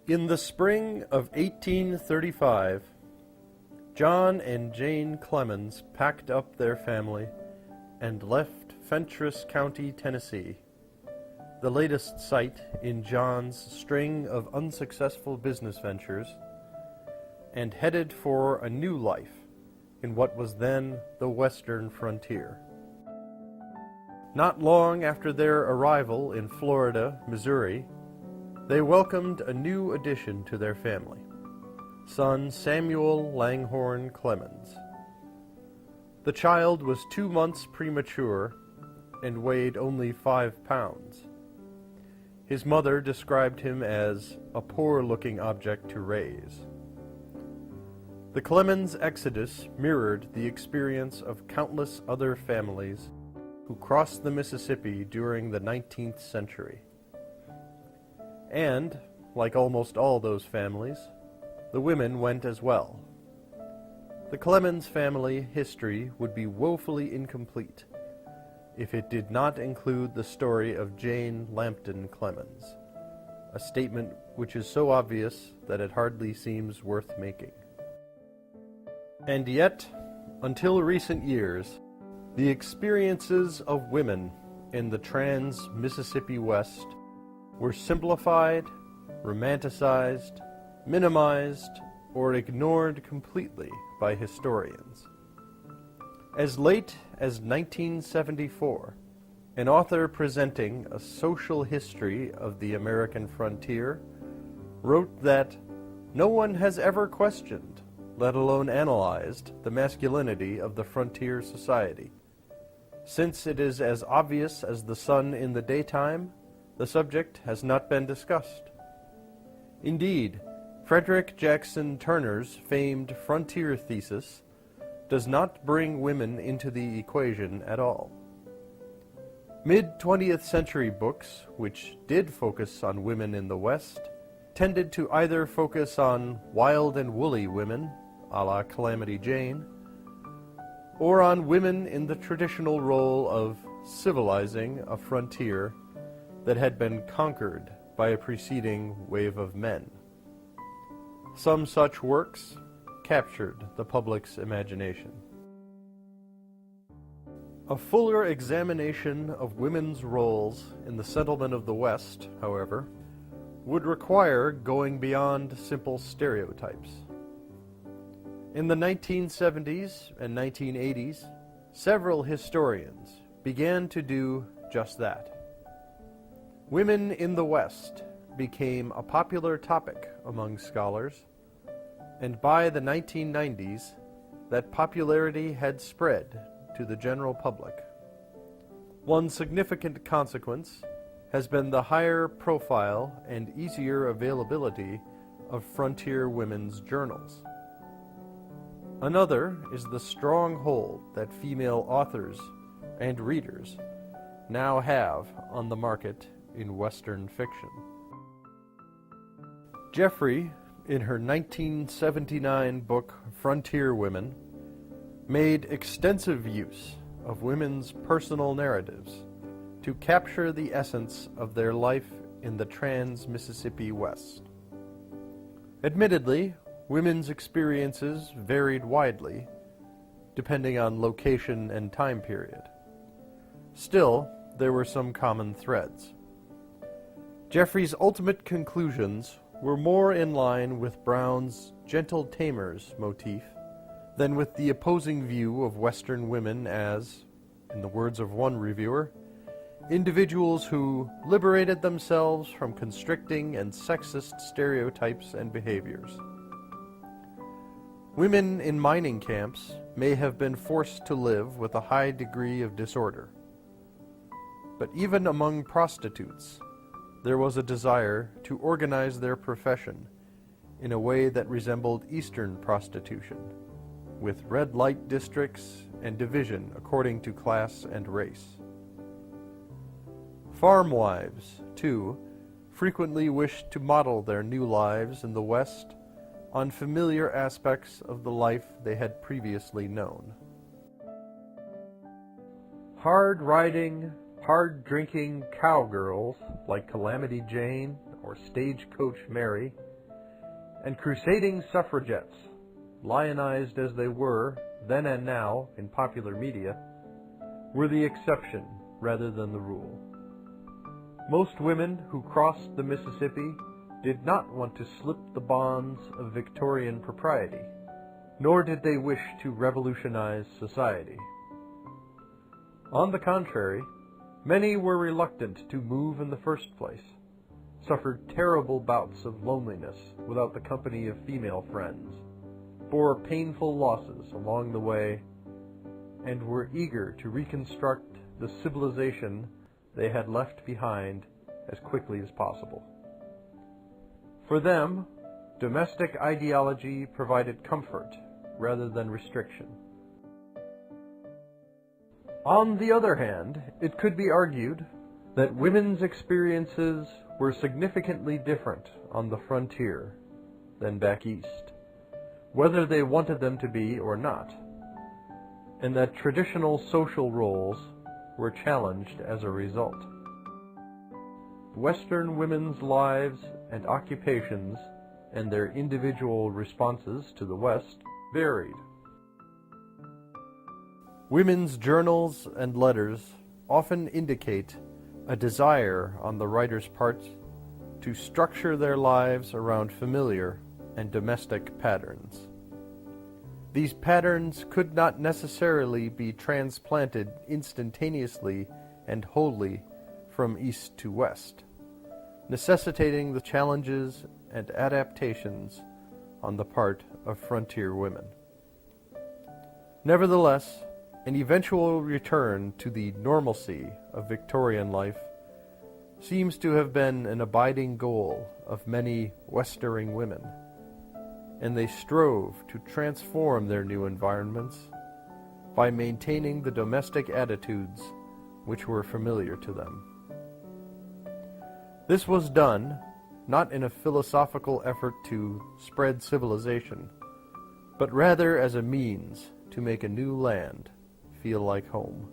In the spring of 1835, John and Jane Clemens packed up their family and left Fentress County, Tennessee, the latest site in John's string of unsuccessful business ventures, and headed for a new life in what was then the western frontier. Not long after their arrival in Florida, Missouri, they welcomed a new addition to their family, son Samuel Langhorne Clemens. The child was 2 months premature and weighed only 5 pounds. His mother described him as a poor-looking object to raise. The Clemens exodus mirrored the experience of countless other families who crossed the Mississippi during the 19th century. And, like almost all those families, the women went as well. The Clemens family history would be woefully incomplete if it did not include the story of Jane Lambton Clemens, a statement which is so obvious that it hardly seems worth making. And yet, until recent years, the experiences of women in the trans-Mississippi West were simplified, romanticized, minimized, or ignored completely by historians. As late as 1974, an author presenting a social history of the American frontier wrote that no one has ever questioned, let alone analyzed, the masculinity of the frontier society. Since it is as obvious as the sun in the daytime, the subject has not been discussed. Indeed, Frederick Jackson Turner's famed frontier thesis does not bring women into the equation at all. Mid-20th century books, which did focus on women in the West, tended to either focus on wild and woolly women, a la Calamity Jane, or on women in the traditional role of civilizing a frontier that had been conquered by a preceding wave of men. Some such works captured the public's imagination. A fuller examination of women's roles in the settlement of the West, however, would require going beyond simple stereotypes. In the 1970s and 1980s, several historians began to do just that. Women in the West became a popular topic among scholars, and by the 1990s, that popularity had spread to the general public. One significant consequence has been the higher profile and easier availability of frontier women's journals. Another is the strong hold that female authors and readers now have on the market in Western fiction. Jeffrey, in her 1979 book Frontier Women, made extensive use of women's personal narratives to capture the essence of their life in the trans-Mississippi West. Admittedly, women's experiences varied widely, depending on location and time period. Still, there were some common threads. Jeffrey's ultimate conclusions were more in line with Brown's gentle tamers motif than with the opposing view of Western women as, in the words of one reviewer, individuals who liberated themselves from constricting and sexist stereotypes and behaviors. Women in mining camps may have been forced to live with a high degree of disorder. But even among prostitutes, there was a desire to organize their profession in a way that resembled Eastern prostitution, with red light districts and division according to class and race. Farm wives, too, frequently wished to model their new lives in the West on familiar aspects of the life they had previously known. Hard-riding, hard-drinking cowgirls like Calamity Jane or Stagecoach Mary and crusading suffragettes, lionized as they were then and now in popular media, were the exception rather than the rule. Most women who crossed the Mississippi did not want to slip the bonds of Victorian propriety, nor did they wish to revolutionize society. On the contrary, many were reluctant to move in the first place, suffered terrible bouts of loneliness without the company of female friends, bore painful losses along the way, and were eager to reconstruct the civilization they had left behind as quickly as possible. For them, domestic ideology provided comfort rather than restriction. On the other hand, it could be argued that women's experiences were significantly different on the frontier than back east, whether they wanted them to be or not, and that traditional social roles were challenged as a result. Western women's lives and occupations and their individual responses to the West varied. Women's journals and letters often indicate a desire on the writer's part to structure their lives around familiar and domestic patterns. These patterns could not necessarily be transplanted instantaneously and wholly from east to west, necessitating the challenges and adaptations on the part of frontier women. Nevertheless, an eventual return to the normalcy of Victorian life seems to have been an abiding goal of many Westering women, and they strove to transform their new environments by maintaining the domestic attitudes which were familiar to them. This was done not in a philosophical effort to spread civilization, but rather as a means to make a new land feel like home.